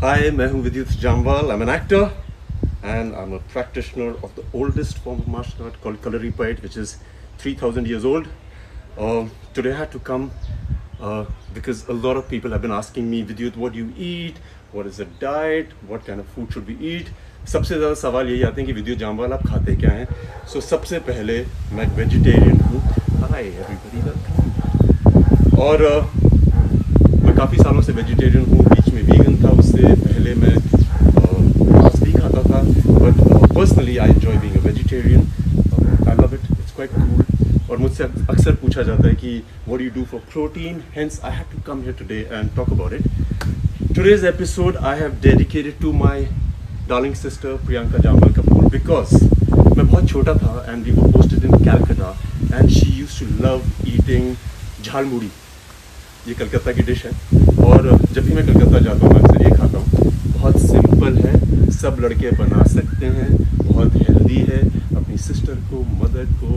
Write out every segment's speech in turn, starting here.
Hi, मैं हूँ विद्युत Jammwal. I'm an actor and I'm a practitioner of the oldest form of martial art called Kalaripayat, which is 3,000 years old. Today I had to come because a lot of people have been asking me, Vidyut, what do you eat? What is the diet? What kind of food should we eat? सबसे ज़्यादा सवाल यही आते हैं कि विद्युत जामवाल आप खाते क्या हैं? So सबसे पहले मैं वेजिटेरियन हूँ. Hi everybody, welcome. और मैं काफ़ी सालों से वेजिटेरियन हूँ. बीच में वीगन था, उससे पहले मैं मांस भी खाता था. But personally I enjoy being a vegetarian. I love it, it's quite cool. और मुझसे अक्सर पूछा जाता है कि what do you do for protein. Hence I have to come here today and talk about it. Today's episode I have dedicated to my darling sister Priyanka Jamal Kapoor because मैं बहुत छोटा था and we were posted in Calcutta and she used to love eating jhalmuri. ये कलकत्ता की dish है और जब भी मैं कलकत्ता जाता हूँ मैं अक्सर ये खाता हूँ. बहुत सिंपल है, सब लड़के बना सकते हैं, बहुत हेल्दी है. अपनी सिस्टर को, मदर को,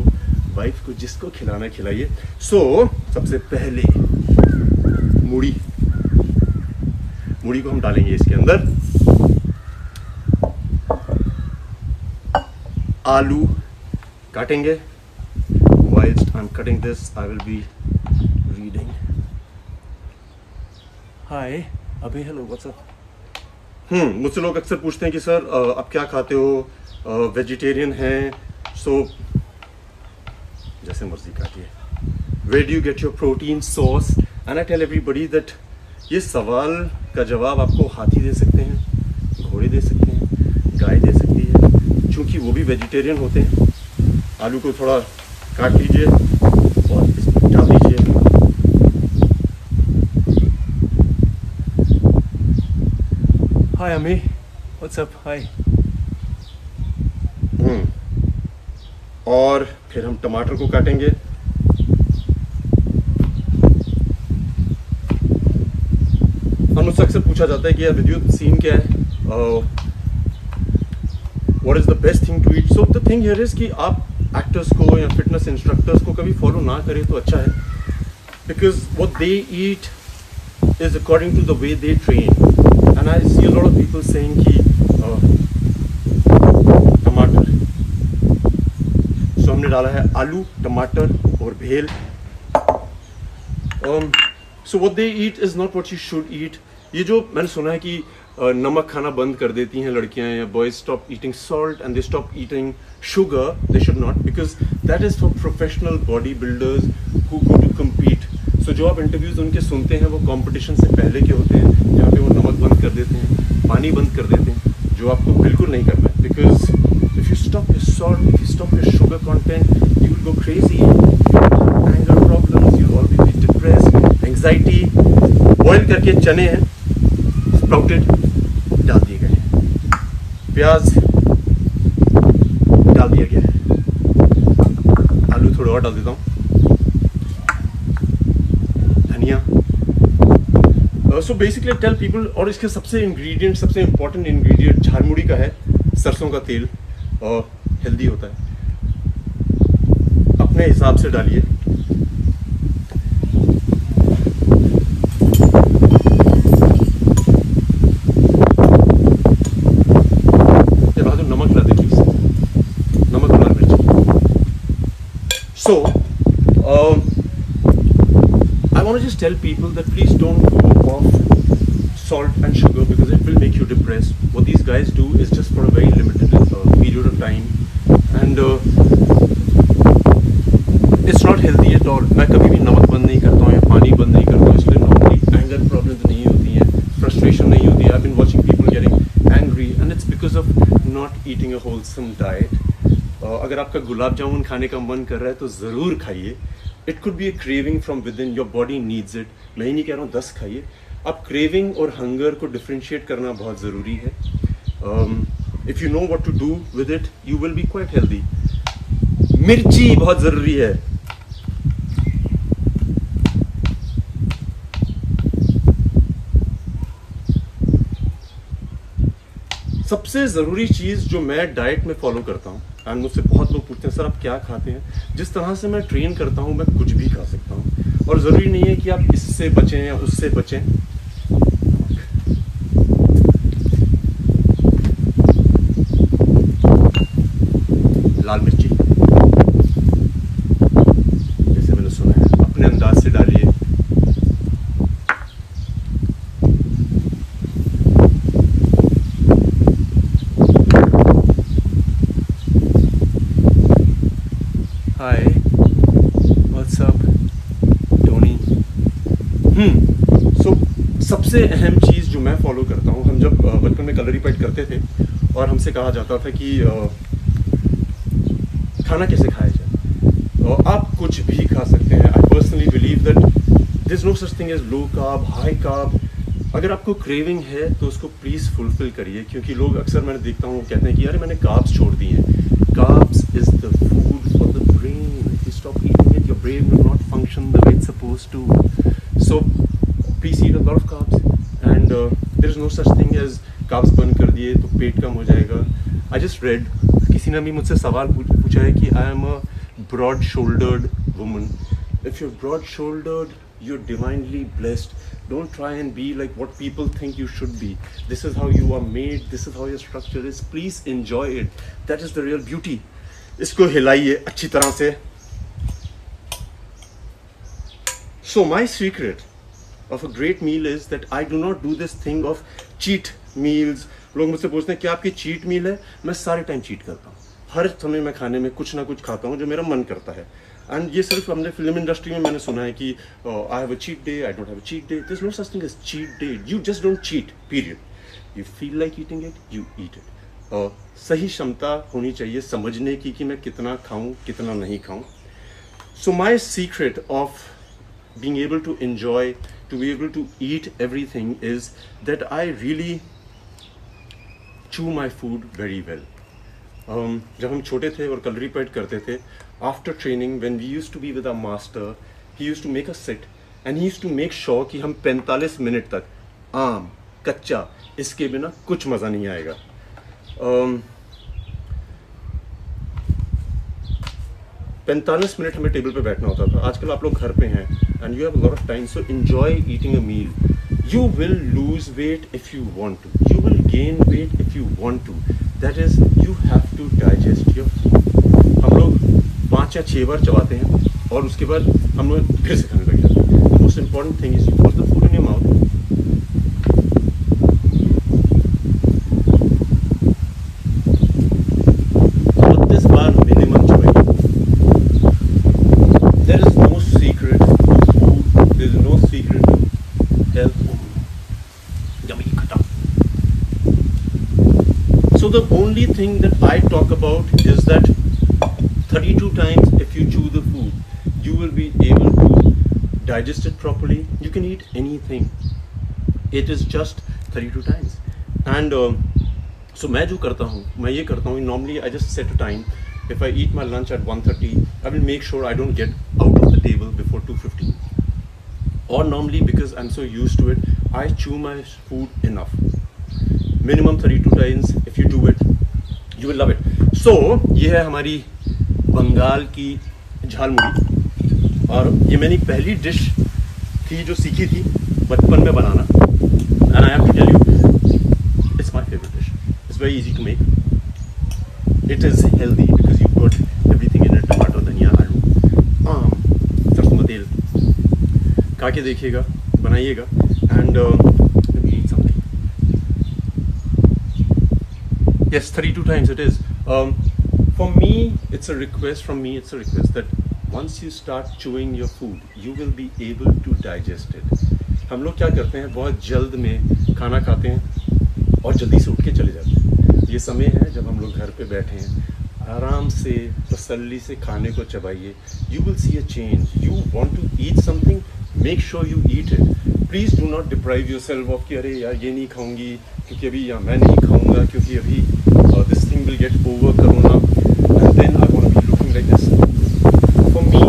वाइफ को, जिसको खिलाना खिलाइए. सो सबसे पहले मूढ़ी को हम डालेंगे इसके अंदर. आलू काटेंगे. Whilst I'm cutting this, I will be reading. Hi, अभी हेलो, व्हाट्स अप. मुझसे लोग अक्सर पूछते हैं कि सर आप क्या खाते हो, वेजिटेरियन हैं, सो जैसे मर्जी काटिए. Where do you get your protein source? And I tell everybody that ये सवाल का जवाब आपको हाथी दे सकते हैं, घोड़े दे सकते हैं, गाय दे सकती है, क्योंकि वो भी वेजिटेरियन होते हैं. आलू को थोड़ा काट लीजिए और इसमें डाल दीजिए. हाय अमी, व्हाट्स अप. हाय. और फिर हम टमाटर को काटेंगे. मुझसे अक्सर पूछा जाता है कि यार विद्युत सीन क्या है, what is the best thing to eat. So the thing here is कि आप एक्टर्स को या फिटनेस इंस्ट्रक्टर्स को कभी फॉलो ना करें तो अच्छा है, because what they eat is according to the way they train. And I see a lot of people saying कि टमाटर. सो हमने डाला है आलू, टमाटर और भेल. So what they eat is not what you should eat. ये जो मैंने सुना है कि नमक खाना बंद कर देती हैं लड़कियां या boys, stop eating salt and they stop eating sugar. They should not, because that is for professional body builders who go to compete. So जो आप इंटरव्यूज उनके सुनते हैं वो कंपटीशन से पहले के होते हैं, जहाँ पे वो नमक बंद कर देते हैं, पानी बंद कर देते हैं, जो आपको बिल्कुल नहीं करना है. Because if you stop your salt, if you stop your sugar content, you will go crazy. Anger problems, you always be depressed, anxiety. Boil करके चने हैं स्प्राउटेड डाल दिए गए हैं. प्याज डाल दिया गया है. आलू थोड़ा और डाल देता हूँ. धनिया. So basically tell people. और इसके सबसे इम्पोर्टेंट इंग्रेडिएंट झालमुड़ी का है सरसों का तेल. और हेल्दी होता है. अपने हिसाब से डालिए. So, I want to just tell people that please don't go off salt and sugar because it will make you depressed. What these guys do is just for a very limited period of time, and it's not healthy at all. मैं कभी भी नमक बंद नहीं करता हूँ या पानी बंद नहीं करता हूँ, इसलिए नॉर्मली एंगर प्रॉब्लम्स नहीं होती हैं, फ्रस्ट्रेशन नहीं होती है. I've been watching people getting angry and it's because of not eating a wholesome diet. अगर आपका गुलाब जामुन खाने का मन कर रहा है तो ज़रूर खाइए. It could be A craving from with in, your body needs it. मैं ही नहीं कह रहा हूँ 10 खाइए. अब क्रेविंग और हंगर को डिफ्रेंशिएट करना बहुत ज़रूरी है. If you know what to do with it you will be quite healthy. मिर्ची बहुत ज़रूरी है. सबसे ज़रूरी चीज़ जो मैं डाइट में फॉलो करता हूँ, एंड मुझसे बहुत लोग पूछते हैं सर आप क्या खाते हैं. जिस तरह से मैं ट्रेन करता हूँ मैं कुछ भी खा सकता हूँ, और ज़रूरी नहीं है कि आप इससे बचें या उससे बचें. लाल मिर्ची, जैसे मैंने सुना है, अपने अंदाज से डालिए। हाय, व्हाट्स अप टोनी। सो सबसे अहम चीज़ जो मैं फॉलो करता हूँ, हम जब बचपन में कलरीपैड करते थे और हमसे कहा जाता था कि खाना कैसे खाया जाए, आप कुछ भी खा सकते हैं। I personally believe that there is no such thing as low carb, high carb. अगर आपको क्रेविंग है तो उसको प्लीज़ फुलफिल करिए, क्योंकि लोग अक्सर मैंने देखता हूँ कहते हैं कि अरे मैंने कार्ब्स छोड़ दिए हैं। Carbs is the food for the brain. If you stop eating it, your brain will not function the way it's supposed to. So please eat a lot of carbs and there is no such thing as carbs burn कर दिए तो पेट कम हो जाएगा। I just red, किसी ने भी मुझसे सवाल पूछा है कि I am a broad shouldered woman. If you are broad shouldered, you're divinely blessed. Don't try and be like what people think you should be. This is how you are made, this is how your structure is. Please enjoy it. That is the real beauty. इसको हिलाइए अच्छी तरह से। So my secret of a great meal is that I do not do this thing of cheat meals. लोग मुझसे पूछते हैं क्या आपकी चीट मील है? मैं सारे टाइम चीट करता हूँ। हर समय मैं खाने में कुछ ना कुछ खाता हूँ जो मेरा मन करता है। एंड ये सिर्फ हमने फिल्म इंडस्ट्री में मैंने सुना है कि I have a cheat day, I don't have a cheat day. There is no such thing as cheat day. You just don't cheat, period. You feel like eating it, you eat it. सही क्षमता होनी चाहिए समझने की कि मैं कितना खाऊं, कितना नहीं खाऊं। So my secret of being able to enjoy, to be able to eat everything is that I really chew my food very well. जब हम छोटे थे और कलरीपैड करते थे, after training when we used to be with our master, he used to make us sit and he used to make sure कि हम 45 minute तक आम कच्चा इसके बिना कुछ मज़ा नहीं आएगा। 45 मिनट हमें टेबल पे बैठना होता था। आजकल आप लोग घर पे हैं and you have a lot of time, so enjoy eating a meal. You will lose weight if you want to, you will gain weight if you want to. That is you have to digest your food. हम लोग 5 या 6 बार चबाते हैं और उसके बाद हम लोग फिर से खाने लग जाते हैं। The most important thing is you put the food in your mouth. So the only thing that I talk about is that 32 times if you chew the food, you will be able to digest it properly. You can eat anything. It is just 32 times. And so मैं जो करता हूँ, मैं ये करता हूँ, normally I just set a time. If I eat my lunch at 1:30, I will make sure I don't get out of the table before 2:15. Or normally, because I'm so used to it, I chew my food enough. Minimum 32 times. If you do it, you will love it. So ये है हमारी बंगाल की झालमुड़ी और ये मेरी पहली dish थी जो सीखी थी बचपन में बनाना। And I have to tell you, it's my favorite dish. It's very easy to make. It is healthy because you put everything in it: टमाटर, धनिया, आलू, आम, सरसों का तेल। खा के देखिएगा, बनाइएगा and eat something. Yes, 32 times it is. For me, it's a request. From me, it's a request that once you start chewing your food, you will be able to digest it. हम लोग क्या करते हैं, बहुत जल्द में खाना खाते हैं और जल्दी से उठ के चले जाते हैं। ये समय है जब हम लोग घर पे बैठे हैं, आराम से तसल्ली से खाने को चबाइए। You will see a change. You want to eat something, make sure you eat it. Please do not deprive yourself of कि अरे यार ये नहीं खाऊंगी क्योंकि अभी, या मैं नहीं खाऊंगा क्योंकि अभी this thing will get over corona and then I want to be looking like this. For me,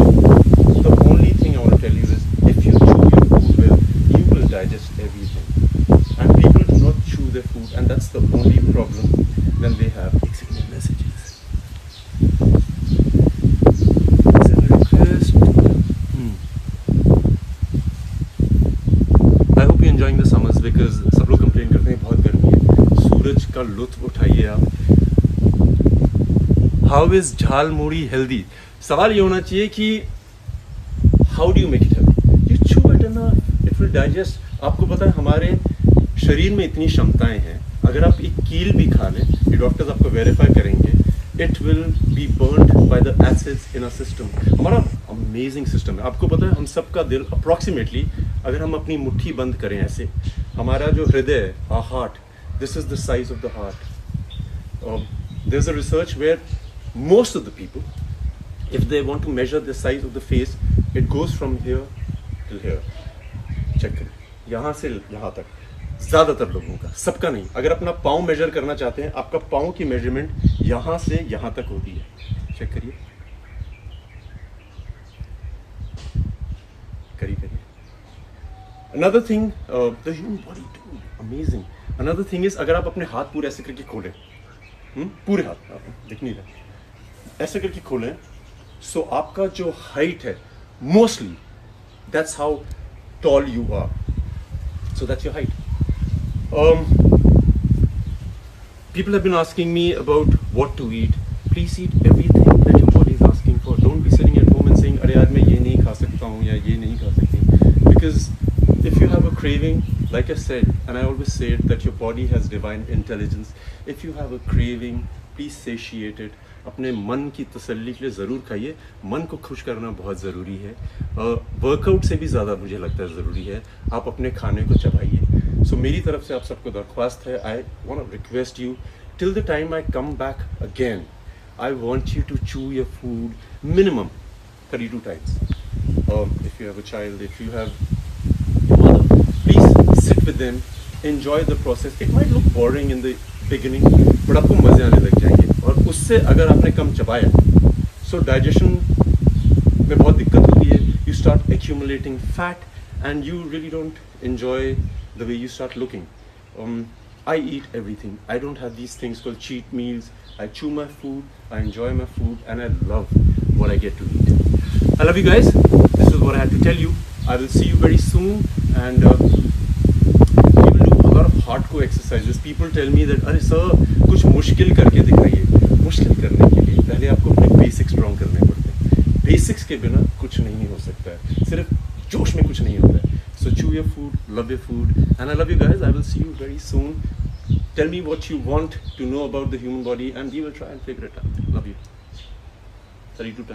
the only thing I want to tell you is if you chew your food well, you will digest everything. And people do not chew their food, and that's the only problem when they have extended messages. Is there a request? I hope you're enjoying the summers because सब लोग complain करते हैं बहुत गर्मी है। सूरज का लुत्फ उठाइए आप। How is jhalmuri healthy? सवाल ये होना चाहिए कि how do you make it healthy? You chew it enough, it will digest. आपको पता है हमारे शरीर में इतनी क्षमताएं हैं, अगर आप एक कील भी खा लें, ये डॉक्टर्स आपको वेरीफाई करेंगे, it will be burned by the acids in a system. हमारा अमेजिंग सिस्टम है. आपको पता है हम सबका दिल अप्रॉक्सीमेटली, अगर हम अपनी मुट्ठी बंद करें ऐसे, हमारा जो हृदय है, our heart, this is the size of the heart. There's a research where most of the people, if they want to measure the size of the face, it goes from here till here. Check करें, यहाँ से यहाँ तक. ज़्यादातर लोगों का, सबका नहीं. अगर अपना पाँव मेजर करना चाहते हैं, आपका पाँव की मेजरमेंट यहाँ से यहाँ तक होती है. चेक करिए, करिए. Another thing, the human body too, amazing. Another thing is, अगर आप अपने हाथ पूरे ऐसे करके खोलें, पूरे हाथ, दिख नहीं रहा, ऐसे करके खोलें, so आपका जो हाइट है, mostly, that's how tall you are. So that's your height. People have been asking me about what to eat. Please eat everything that your body is asking for. Don't be sitting at home and saying, अरे यार मैं ये नहीं खा सकता हूँ या ये नहीं खा सकती. Because if you have a craving, like I said, and I always say it, that your body has divine intelligence. If you have a craving, please satiate it. अपने मन की तसल्ली के लिए ज़रूर खाइए. मन को खुश करना बहुत ज़रूरी है. वर्कआउट से भी ज़्यादा मुझे लगता है ज़रूरी है. आप अपने खाने को चबाइए. सो मेरी तरफ से आप सबको दरख्वास्त है, I want to request you, till the time I come back again, I want you to chew your food minimum 32 times. If you have a child, if you have your mother, please sit with them, enjoy the process. It might look boring in the beginning, but आपको मज़े आने लग जाएंगे. और उससे अगर आपने कम चबाया, so digestion में बहुत दिक्कत होती है. You start accumulating fat and you really don't enjoy the way you start looking. I eat everything. I don't have these things called cheat meals. I chew my food, I enjoy my food, and I love what I get to eat. I love you guys. This is what I had to tell you. I will see you very soon, and we will do a lot of hardcore exercises. People tell me that, अरे sir कुछ मुश्किल करके दिखाइए. मुश्किल करने के लिए पहले आपको अपने बेसिक्स स्ट्रॉन्ग करने पड़ते हैं. बेसिक्स के बिना कुछ नहीं हो सकता है. सिर्फ जोश में कुछ नहीं होता है. So chew your food, love your food, and I love you guys. I will see you very soon. Tell me what you want to know about the human body, and we will try and figure it out. Love you. 32 times.